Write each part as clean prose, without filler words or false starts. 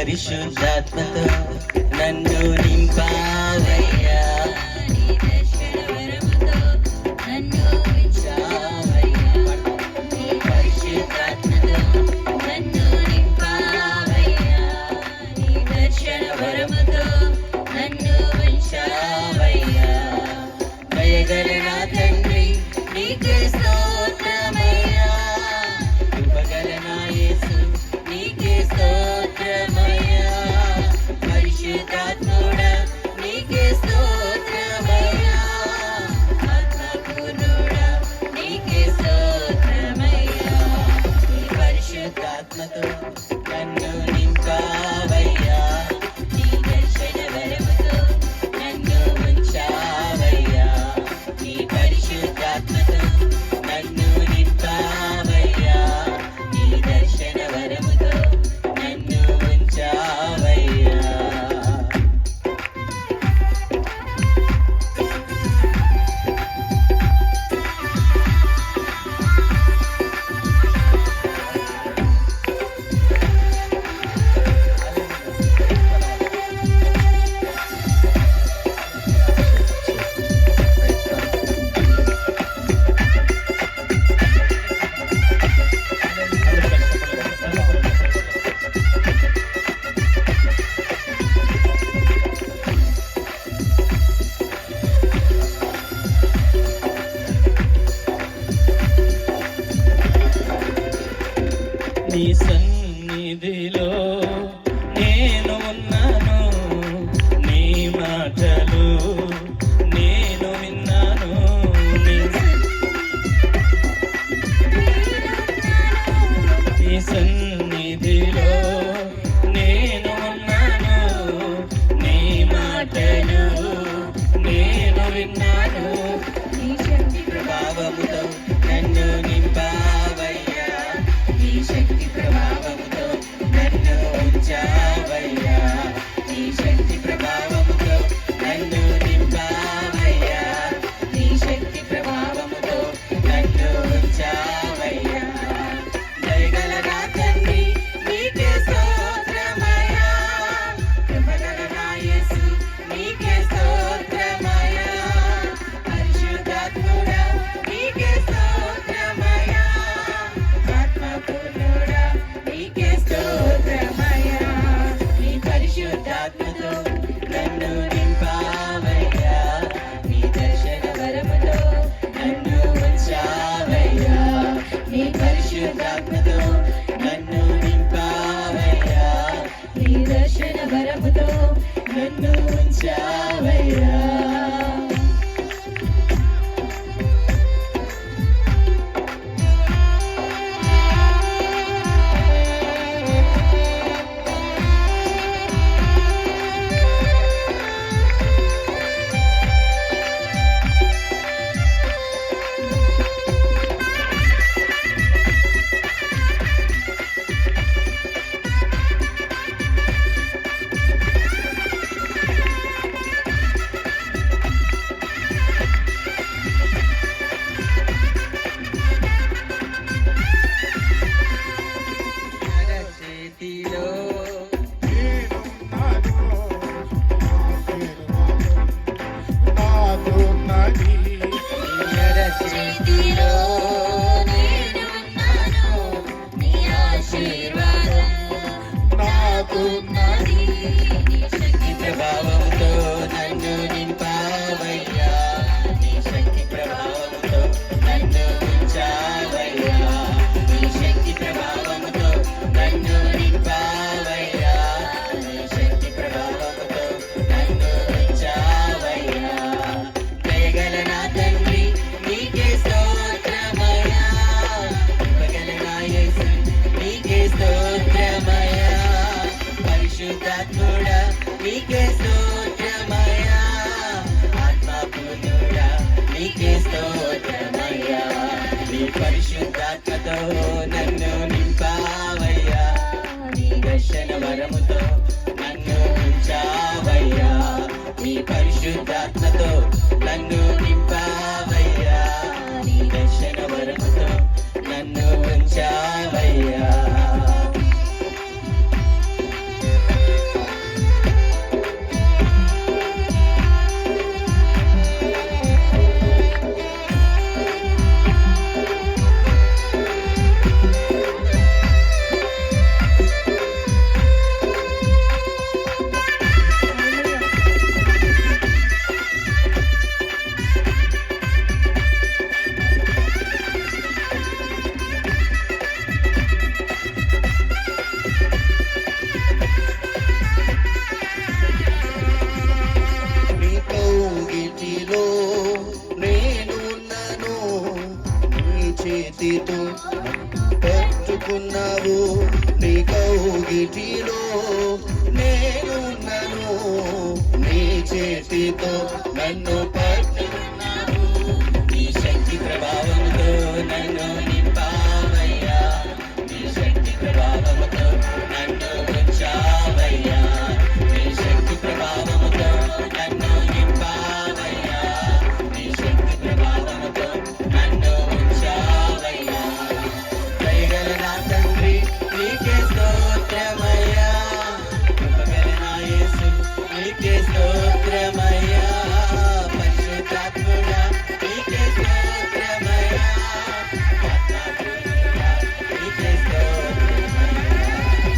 పరిశుద్ధాత్మతో నన్ను నింపావయ్యా, నీ దర్శన వరముతో నన్ను ఉంచావయ్యా, నీ పరిశుద్ధాత్మతో నన్ను నింపావయ్యా, నీ దర్శన వరముతో నన్ను ఉంచావయ్యా. దయగల నా తండ్రి నీకే స్తోత్రమయ్యా, కృపగల నా యేసు నీకే స్తోత్రమయ్యా, పరిశుద్ధాత్ముడా నీకే స్తోత్రమయ్యా, ఆత్మపూర్ణుడా నీకే స్తోత్రమయ్యా. నీ పరిశుద్ధాత్మతో నన్ను నింపావయ్యా, నీ దర్శన వరముతో నన్ను ఉంచావయ్యా, నీ పరిశుద్ధాత్మతో నన్ను నింపావయ్యా, నీ దర్శన వరముతో నన్ను ఉంచావయ్యా. నీ సన్నిధిలో నేను ఉన్నాను, నీ మాటలు నేను విన్నాను, నీ సన్నిధిలో నేను ఉన్నాను, నీ మాటలు నేను విన్నాను, నీ శక్తి ప్రభావముతో నన్ను నింపావయ్యా, నీ శక్తి ప్రభావముతో నన్ను ఉంచావయ్యా, నీ శక్తి ప్రభావముతో నన్ను నింపావయ్యా, నీ శక్తి ప్రభావముతో నన్ను ఉంచావయ్యా. దయగల నా తండ్రి నీకే స్తోత్రమయ్యా, కృపగల నా యేసు నీకే స్తోత్రమయ్యా, పరిశుద్ధాత్ముడా నీకే స్తోత్రమయ్యా, ఆత్మపూర్ణుడా నీకే స్తోత్రమయ్యా. నీ పరిశుద్ధాత్మతో నన్ను నింపావయ్యా, నీ దర్శన వరముతో నన్ను ఉంచావయ్యా, నీ పరిశుద్ధాత్మతో నన్ను నింపావయ్యా, నీ దర్శన వరముతో నన్ను ఉంచావయ్యా. చేతిలో చేతిలో నేనున్నాను, నీ ఆశీర్వాదం నాకున్నది, నీ శక్తి ప్రభావంతో నన్ను నింపావయ్యా, నీ శక్తి ప్రభావంతో నన్ను ఉంచావయ్యా, నీ శక్తి ప్రభావంతో నన్ను నింపావయ్యా, నీ శక్తి ప్రభావంతో నన్ను ఉంచావయ్యా. దయగల నా తండ్రి నీకే స్తోత్రమయ్యా, కృపగల నా యేసు నీకే స్తోత్రమయ్యా, పరిశుద్ధాత్ముడా నీకే స్తోత్రమయ్యా, ఆత్మపూర్ణుడా నీకే స్తోత్రమయ్యా. నీ పరిశుద్ధాత్మతో నన్ను నింపావయ్యా, నీ దర్శన వరముతో నన్ను ఉంచావయ్యా, నీ పరిశుద్ధాత్మతో నన్ను నింపావయ్యా, నీ దర్శన వరముతో నన్ను ఉంచావయ్యా. నీ కౌగిటిలో నేనున్నను, నీ చేతితో నన్ను పట్టుకున్నావు, నీ శక్తి ప్రభావంతో నన్ను నింపావయ్యా, నీ శక్తి ప్రభావంతో నన్ను ఉంచావయ్యా, నీ శక్తి ప్రభావంతో నన్ను నింపావయ్యా, నీ శక్తి ప్రభావంతో నన్ను ఉంచావయ్యా. దయగల నా తండ్రి నీకే స్తోత్రమయ్యా, కృపగల నా యేసు నీకే స్తోత్రమయ్యా, పరిశుద్ధాత్ముడా నీకే స్తోత్రమయ్యా, ఆత్మాపూర్ణుడా నీకే స్తోత్రమయ్యా,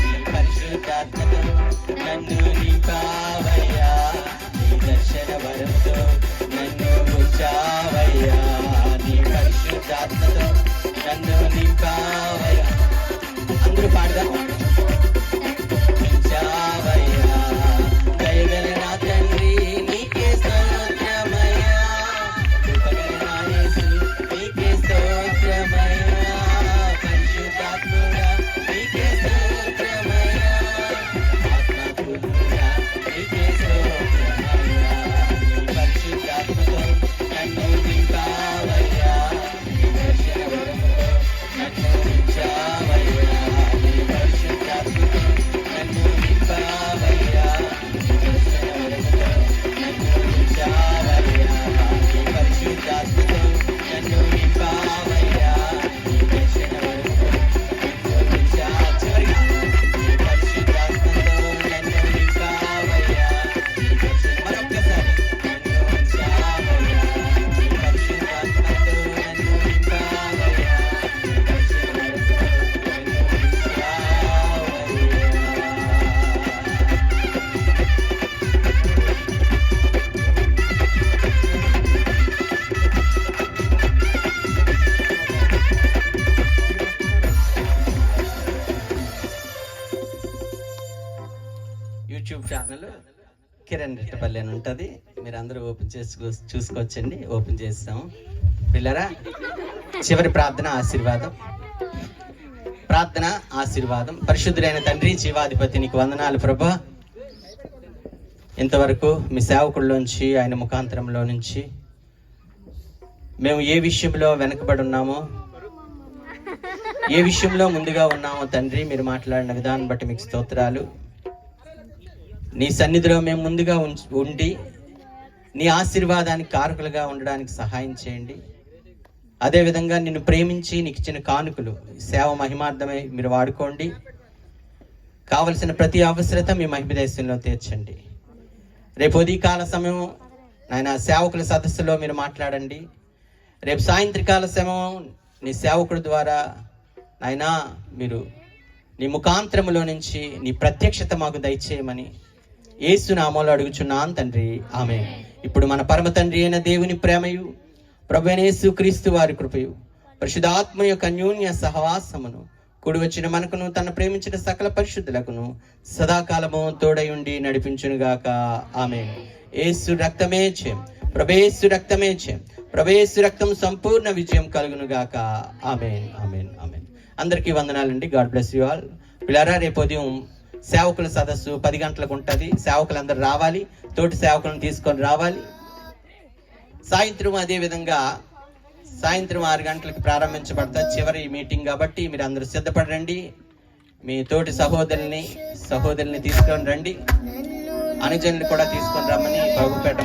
నీ పరిశుద్ధాత్మతో నన్ను నింపావయ్యా, నీ దర్శన వరముతో నన్ను ఉంచావయ్యా, నీ పరిశుద్ధాత్మతో నన్ను నింపావయ్యా. అందరూ పాడదాం. ఉంచావయ్యా, దయగల నా తండ్రి నీకే స్తోత్రమయ్యా, కృపగల నా యేసు నీకే స్తోత్రమయ్యా, పరిశుద్ధాత్ముడా నీకే స్తోత్రమయ్యా, ఆత్మాపూర్ణుడా నీకే స్తోత్రమయ్యా, నీ పరిశుద్ధాత్మతో నన్ను నింపావయ్యా, నీ దర్శన వరముతో నన్ను ఉంచావయ్యా, నీ పరిశుద్ధాత్మతో నన్ను నింపావయ్యా, నీ దర్శన వరముతో నన్ను ఉంచావయ్యా, నీ పరిశుద్ధాత్మతో నన్ను నింపావయ్యా, నీ దర్శన వరముతో నన్ను ఉంచా. చివరిగా నీ పరిశుద్ధాత్మతో నన్ను నింపావయ్యా, నీ దర్శన మరొక్కసారి నన్ను ఉంచావయ్యా, నీ పరిశుద్ధాత్మతో నన్ను నింపావయ్యా, నీ దర్శన వరముతో నన్ను ఉంచావయ్యా. యూట్యూబ్ ఛానల్ కిరణ్ రెట్టపల్లి అని ఉంటుంది, మీరు అందరూ ఓపెన్ చూసుకోవచ్చండి. ఓపెన్ చేస్తాము పిల్లరా. చివరి ప్రార్థన ఆశీర్వాదం. ప్రార్థన ఆశీర్వాదం. పరిశుద్ధుడైన తండ్రి, జీవాధిపతి నీకు వందనాలు ప్రభా. ఇంతవరకు మీ సేవకుల్లోంచి ఆయన ముఖాంతరంలో నుంచి మేము ఏ విషయంలో వెనకబడి ఉన్నామో, ఏ విషయంలో ముందుగా ఉన్నామో తండ్రి, మీరు మాట్లాడిన విధానం బట్టి మీకు స్తోత్రాలు. నీ సన్నిధిలో మేము ముందుగా ఉండి నీ ఆశీర్వాదానికి కారకులుగా ఉండడానికి సహాయం చేయండి. అదేవిధంగా నిన్ను ప్రేమించి నీకు ఇచ్చిన కానుకలు సేవ మహిమార్థమై మీరు వాడుకోండి. కావలసిన ప్రతి అవసరత మీ మహిమదేశంలో తీర్చండి. రేపు ఉదయకాల సమయం నాయన సేవకుల సదస్సులో మీరు మాట్లాడండి. రేపు సాయంత్రకాల సమయం నీ సేవకుడి ద్వారా నాయన మీరు నీ ముఖాంతరములో నుంచి నీ ప్రత్యక్షత మాకు దయచేయమని యేసు నామములో అడుగుచున్నాను తండ్రి, ఆమేన్. ఇప్పుడు మన పరమ తండ్రి అయిన దేవుని ప్రేమయు, ప్రభువైన యేసు క్రీస్తు వారి కృపయు, పరిశుద్ధాత్మ యొక్క అన్యోన్య సహవాసమును కూడి వచ్చిన మనకును తన ప్రేమించిన సకల పరిశుద్ధులకును సదాకాలము తోడై ఉండి నడిపించునుగాక, ఆమేన్. యేసు రక్తమే జయం, ప్రభేసు రక్తమే జయం, ప్రభేసు రక్తం సంపూర్ణ విజయం కలుగునుగాక, ఆమేన్, ఆమేన్, ఆమేన్. అందరికీ వందనాలండి. God bless you all. పిల్లరా, రేపు ఉదయం సేవకుల సదస్సు 10 గంటలకు ఉంటుంది. సేవకులందరూ రావాలి, తోటి సేవకులను తీసుకొని రావాలి. సాయంత్రం అదే విధంగా సాయంత్రం 6 గంటలకు ప్రారంభించబడతా చివరి మీటింగ్ కాబట్టి మీరు అందరూ సిద్ధపడండి. మీ తోటి సహోదరుల్ని తీసుకొని రండి, అనుజనులు కూడా తీసుకొని రమ్మని ప్రభుపేట